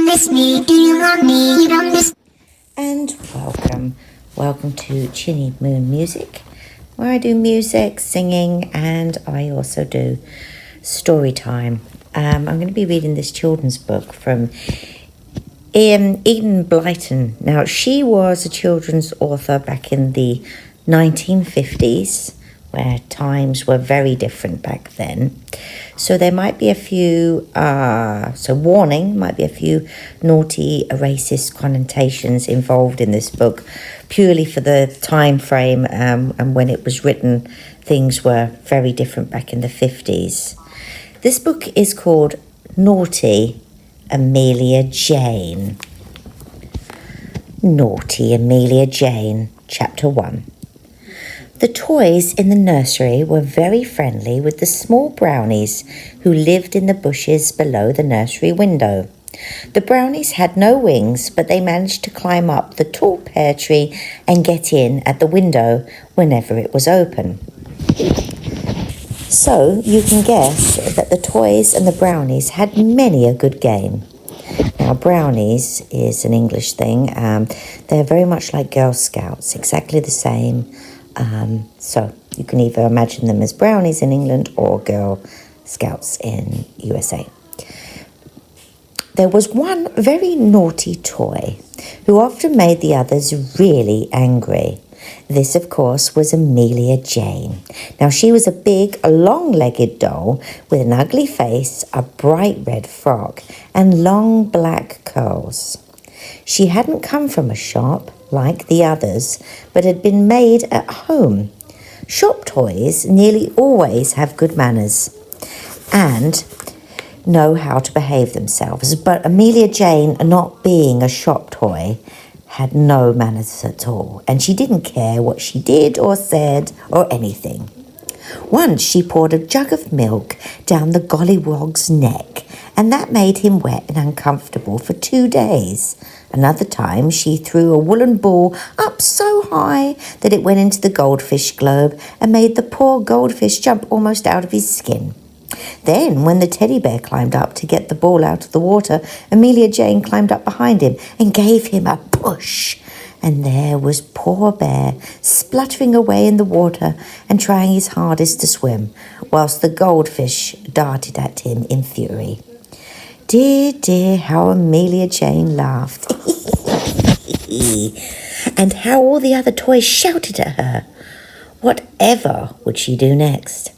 miss me? Do you love me? You don't miss. And welcome to Chinny Moon Music, where I do music, singing, and I also do story time. I'm going to be reading this children's book from Enid Blyton. Now, she was a children's author back in the 1950s, where times were very different back then. So there might be a few, warning, might be a few naughty, racist connotations involved in this book, purely for the time frame and when it was written. Things were very different back in the 50s. This book is called Naughty Amelia Jane. Naughty Amelia Jane, Chapter 1. The toys in the nursery were very friendly with the small brownies who lived in the bushes below the nursery window. The brownies had no wings, but they managed to climb up the tall pear tree and get in at the window whenever it was open. So you can guess that the toys and the brownies had many a good game. Now, brownies is an English thing. They're very much like Girl Scouts, exactly the same. So you can either imagine them as brownies in England or Girl Scouts in USA. There was one very naughty toy who often made the others really angry. This, of course, was Amelia Jane. Now, she was a big, long-legged doll with an ugly face, a bright red frock, and long black curls. She hadn't come from a shop like the others, but had been made at home. Shop toys nearly always have good manners and know how to behave themselves, but Amelia Jane, not being a shop toy, had no manners at all, and she didn't care what she did or said or anything. Once she poured a jug of milk down the gollywog's neck, and that made him wet and uncomfortable for 2 days. Another time she threw a woolen ball up so high that it went into the goldfish globe and made the poor goldfish jump almost out of his skin. Then, when the teddy bear climbed up to get the ball out of the water, Amelia Jane climbed up behind him and gave him a push. And there was poor bear spluttering away in the water and trying his hardest to swim, whilst the goldfish darted at him in fury. Dear, dear, how Amelia Jane laughed. And how all the other toys shouted at her. Whatever would she do next?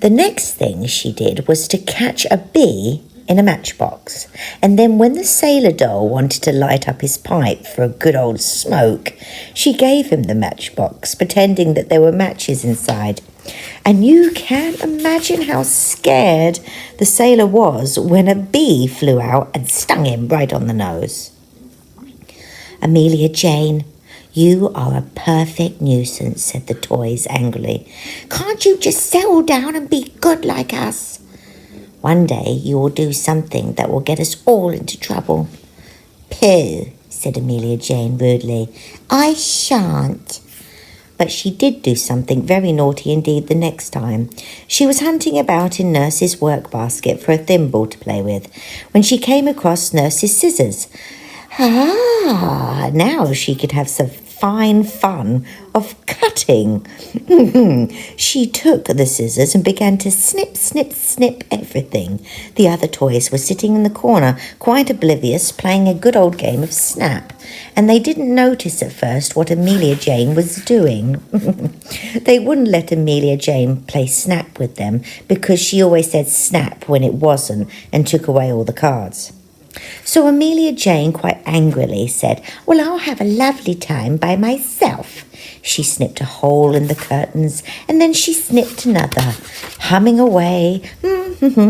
The next thing she did was to catch a bee in a matchbox, and then when the sailor doll wanted to light up his pipe for a good old smoke, she gave him the matchbox, pretending that there were matches inside. And you can imagine how scared the sailor was when a bee flew out and stung him right on the nose. Amelia Jane, you are a perfect nuisance, said the toys angrily. Can't you just settle down and be good like us? One day you will do something that will get us all into trouble. Pooh, said Amelia Jane rudely. I shan't. But she did do something very naughty indeed the next time. She was hunting about in Nurse's work basket for a thimble to play with when she came across Nurse's scissors. Now she could have some fine fun of cutting. She took the scissors and began to snip, snip, snip everything. The other toys were sitting in the corner, quite oblivious, playing a good old game of snap, and they didn't notice at first what Amelia Jane was doing. They wouldn't let Amelia Jane play snap with them because she always said snap when it wasn't and took away all the cards. So Amelia Jane quite angrily said, well, I'll have a lovely time by myself. She snipped a hole in the curtains, and then she snipped another, humming away,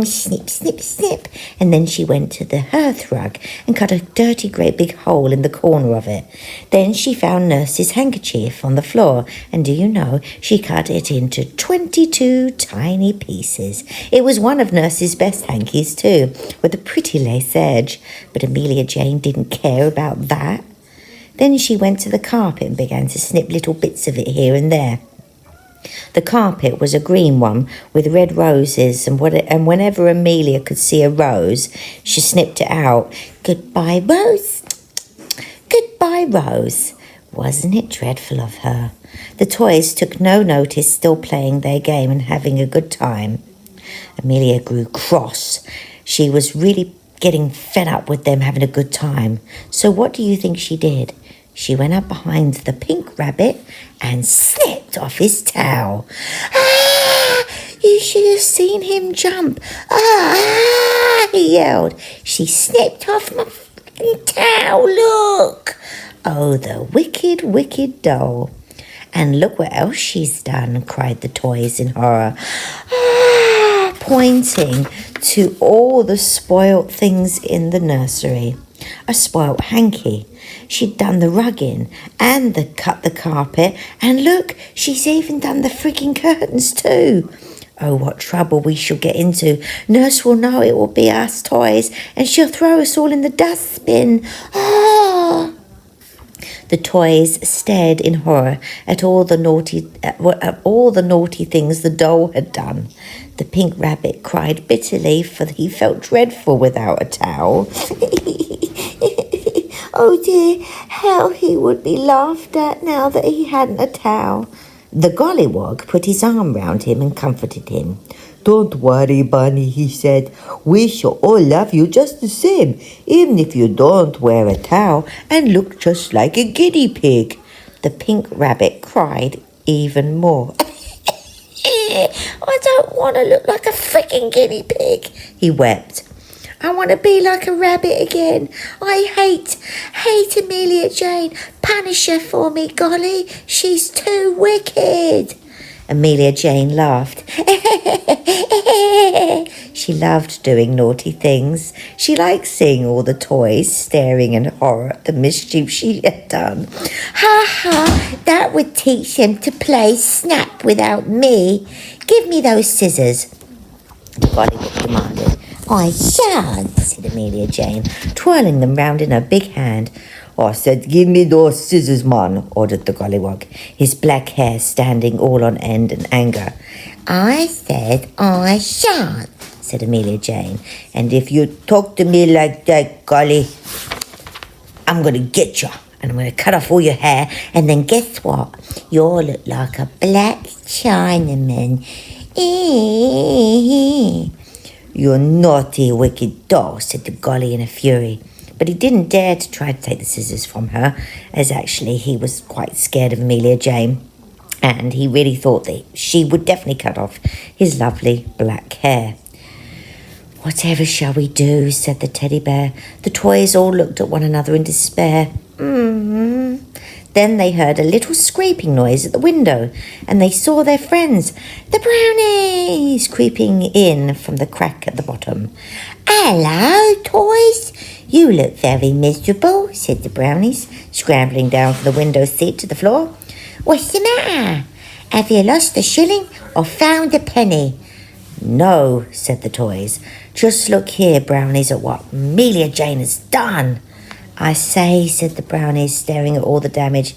snip, snip, snip. And then she went to the hearth rug and cut a dirty great big hole in the corner of it. Then she found Nurse's handkerchief on the floor, and do you know, she cut it into 22 tiny pieces. It was one of Nurse's best hankies too, with a pretty lace edge, but Amelia Jane didn't care about that. Then she went to the carpet and began to snip little bits of it here and there. The carpet was a green one with red roses, and whenever Amelia could see a rose, she snipped it out. Goodbye, Rose. Goodbye, Rose. Wasn't it dreadful of her? The toys took no notice, still playing their game and having a good time. Amelia grew cross. She was really getting fed up with them having a good time. So what do you think she did? She went up behind the pink rabbit and snipped off his towel. Ah! You should have seen him jump. Ah! He yelled. She snipped off my towel, look. Oh, the wicked, wicked doll. And look what else she's done, cried the toys in horror. Ah! Pointing to all the spoilt things in the nursery. A spoilt hanky. She'd done the rugging and cut the carpet, and look, she's even done the frigging curtains too. Oh, what trouble we shall get into. Nurse will know it will be us toys, and she'll throw us all in the dustbin. Ah! The toys stared in horror at all the naughty things the doll had done. The pink rabbit cried bitterly, for he felt dreadful without a towel. Oh dear, how he would be laughed at now that he hadn't a towel. The gollywog put his arm round him and comforted him. Don't worry, Bunny, he said. We shall all love you just the same, even if you don't wear a towel and look just like a guinea pig. The pink rabbit cried even more. I don't want to look like a freaking guinea pig, he wept. I want to be like a rabbit again. I hate Amelia Jane. Punish her for me, golly. She's too wicked. Amelia Jane laughed. She loved doing naughty things. She liked seeing all the toys staring in horror at the mischief she had done. Ha ha, that would teach them to play snap without me. Give me those scissors, the gollywog demanded. I shan't, said Amelia Jane, twirling them round in her big hand. I said, give me those scissors, man, ordered the gollywog, his black hair standing all on end in anger. I said I shan't, said Amelia Jane, and if you talk to me like that, golly, I'm going to get you, and I'm going to cut off all your hair, and then guess what? You'll look like a black Chinaman. You naughty, wicked doll, said the golly in a fury. But he didn't dare to try to take the scissors from her, as actually he was quite scared of Amelia Jane, and he really thought that she would definitely cut off his lovely black hair. Whatever shall we do, said the teddy bear. The toys all looked at one another in despair. Then they heard a little scraping noise at the window, and they saw their friends, the brownies, creeping in from the crack at the bottom. Hello, toys. You look very miserable, said the brownies, scrambling down from the window seat to the floor. What's the matter? Have you lost a shilling or found a penny? No, said the toys. Just look here, brownies, at what Amelia Jane has done. I say, said the brownies, staring at all the damage.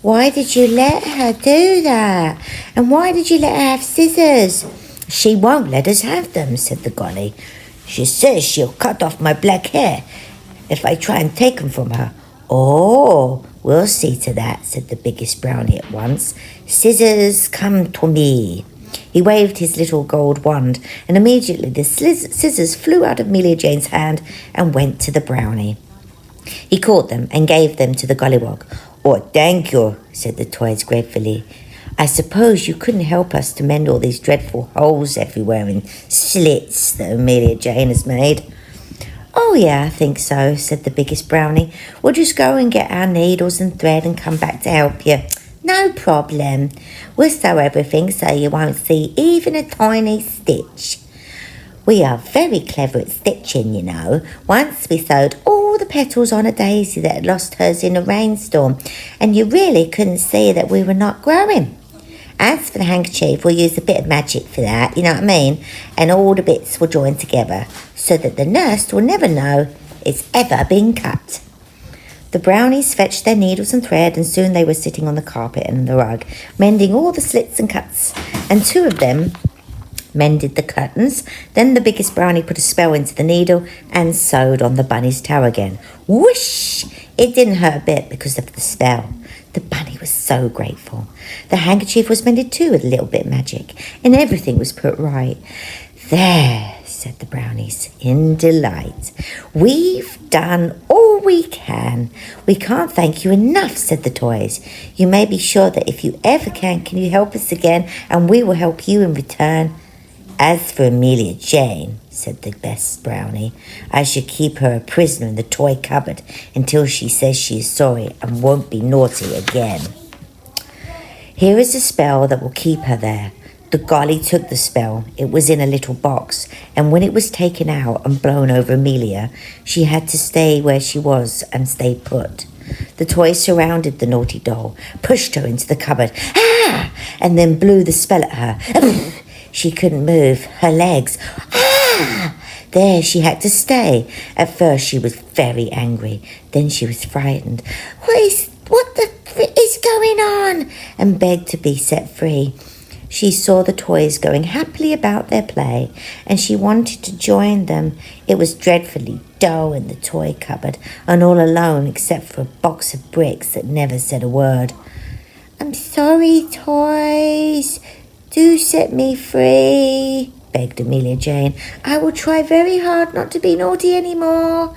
Why did you let her do that? And why did you let her have scissors? She won't let us have them, said the golly. She says she'll cut off my black hair if I try and take them from her. Oh, we'll see to that, said the biggest brownie at once. Scissors, come to me. He waved his little gold wand, and immediately the scissors flew out of Amelia Jane's hand and went to the brownie. He caught them and gave them to the gollywog. Oh, thank you, said the toys gratefully. I suppose you couldn't help us to mend all these dreadful holes everywhere and slits that Amelia Jane has made. Oh, yeah, I think so, said the biggest brownie. We'll just go and get our needles and thread and come back to help you. No problem. We'll sew everything so you won't see even a tiny stitch. We are very clever at stitching, you know. Once we sewed all the petals on a daisy that had lost hers in a rainstorm, and you really couldn't see that we were not growing. As for the handkerchief, we'll use a bit of magic for that, you know what I mean? And all the bits will join together so that the nurse will never know it's ever been cut. The brownies fetched their needles and thread, and soon they were sitting on the carpet and the rug, mending all the slits and cuts, and two of them mended the curtains. Then the biggest brownie put a spell into the needle and sewed on the bunny's toe again. Whoosh! It didn't hurt a bit because of the spell. The bunny was so grateful. The handkerchief was mended too with a little bit of magic, and everything was put right. There, said the brownies in delight. We've done all we can. We can't thank you enough, said the toys. You may be sure that if you ever can you help us again, and we will help you in return. As for Amelia Jane, said the best brownie, I should keep her a prisoner in the toy cupboard until she says she is sorry and won't be naughty again. Here is a spell that will keep her there. The golly took the spell. It was in a little box, and when it was taken out and blown over Amelia, she had to stay where she was and stay put. The toys surrounded the naughty doll, pushed her into the cupboard, and then blew the spell at her. She couldn't move her legs. There she had to stay. At first she was very angry. Then she was frightened. What the is going on? And begged to be set free. She saw the toys going happily about their play, and she wanted to join them. It was dreadfully dull in the toy cupboard, and all alone except for a box of bricks that never said a word. I'm sorry, toys. Do set me free, begged Amelia Jane. I will try very hard not to be naughty anymore.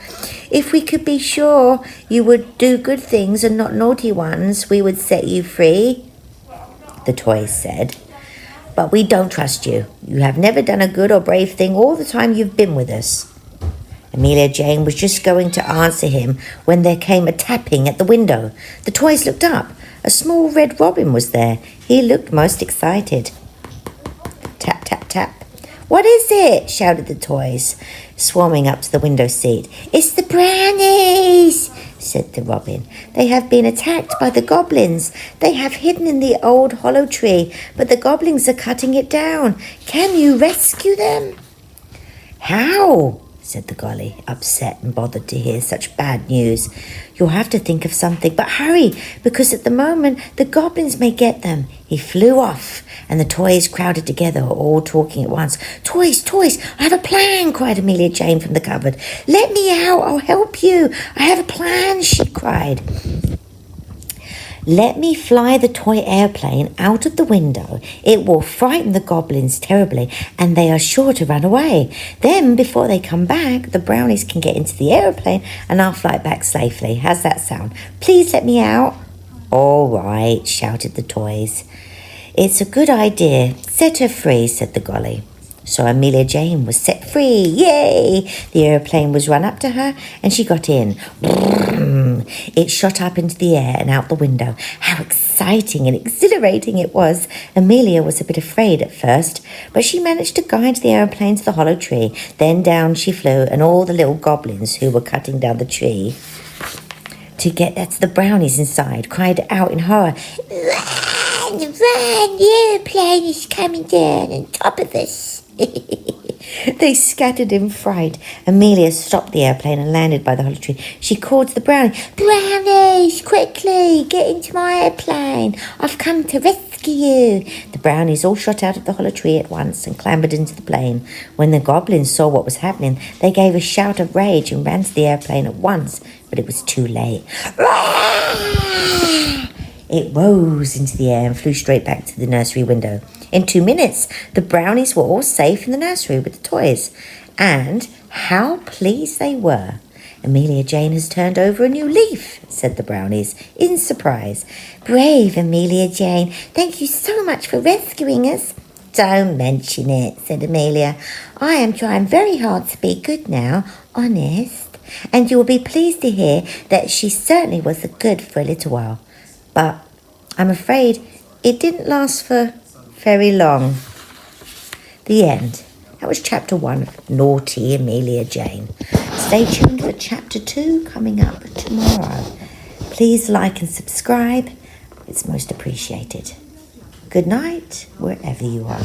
If we could be sure you would do good things and not naughty ones, we would set you free, the toys said. But we don't trust you. You have never done a good or brave thing all the time you've been with us. Amelia Jane was just going to answer him when there came a tapping at the window. The toys looked up. A small red robin was there. He looked most excited. Tap, tap, tap. What is it? Shouted the toys, swarming up to the window seat. It's the brownies, said the robin. They have been attacked by the goblins. They have hidden in the old hollow tree, but the goblins are cutting it down. Can you rescue them? How? Said the golly, upset and bothered to hear such bad news. You'll have to think of something, but hurry, because at the moment the goblins may get them. He flew off, and the toys crowded together, all talking at once. Toys, toys, I have a plan, cried Amelia Jane from the cupboard. Let me out, I'll help you. I have a plan, she cried. Let me fly the toy airplane out of the window. It will frighten the goblins terribly, and they are sure to run away. Then, before they come back, the brownies can get into the airplane, and I'll fly back safely. How's that sound? Please let me out. All right, shouted the toys. It's a good idea. Set her free, said the golly. So Amelia Jane was set free. Yay! The airplane was run up to her, and she got in. It shot up into the air and out the window. How exciting and exhilarating it was. Amelia was a bit afraid at first, but she managed to guide the airplane to the hollow tree. Then down she flew, and all the little goblins who were cutting down the tree to get at the brownies inside cried out in horror. Run, run, the airplane is coming down on top of us. They scattered in fright. Amelia stopped the airplane and landed by the hollow tree. She called to the brownie, Brownies, quickly, get into my airplane. I've come to rescue you. The brownies all shot out of the hollow tree at once and clambered into the plane. When the goblins saw what was happening, they gave a shout of rage and ran to the airplane at once, but it was too late. It rose into the air and flew straight back to the nursery window. In 2 minutes, the brownies were all safe in the nursery with the toys. And how pleased they were. Amelia Jane has turned over a new leaf, said the brownies, in surprise. Brave Amelia Jane, thank you so much for rescuing us. Don't mention it, said Amelia. I am trying very hard to be good now, honest. And you will be pleased to hear that she certainly was good for a little while. But I'm afraid it didn't last for very long. The end. That was chapter 1 of Naughty Amelia Jane. Stay tuned for chapter 2 coming up tomorrow. Please like and subscribe. It's most appreciated. Good night, wherever you are.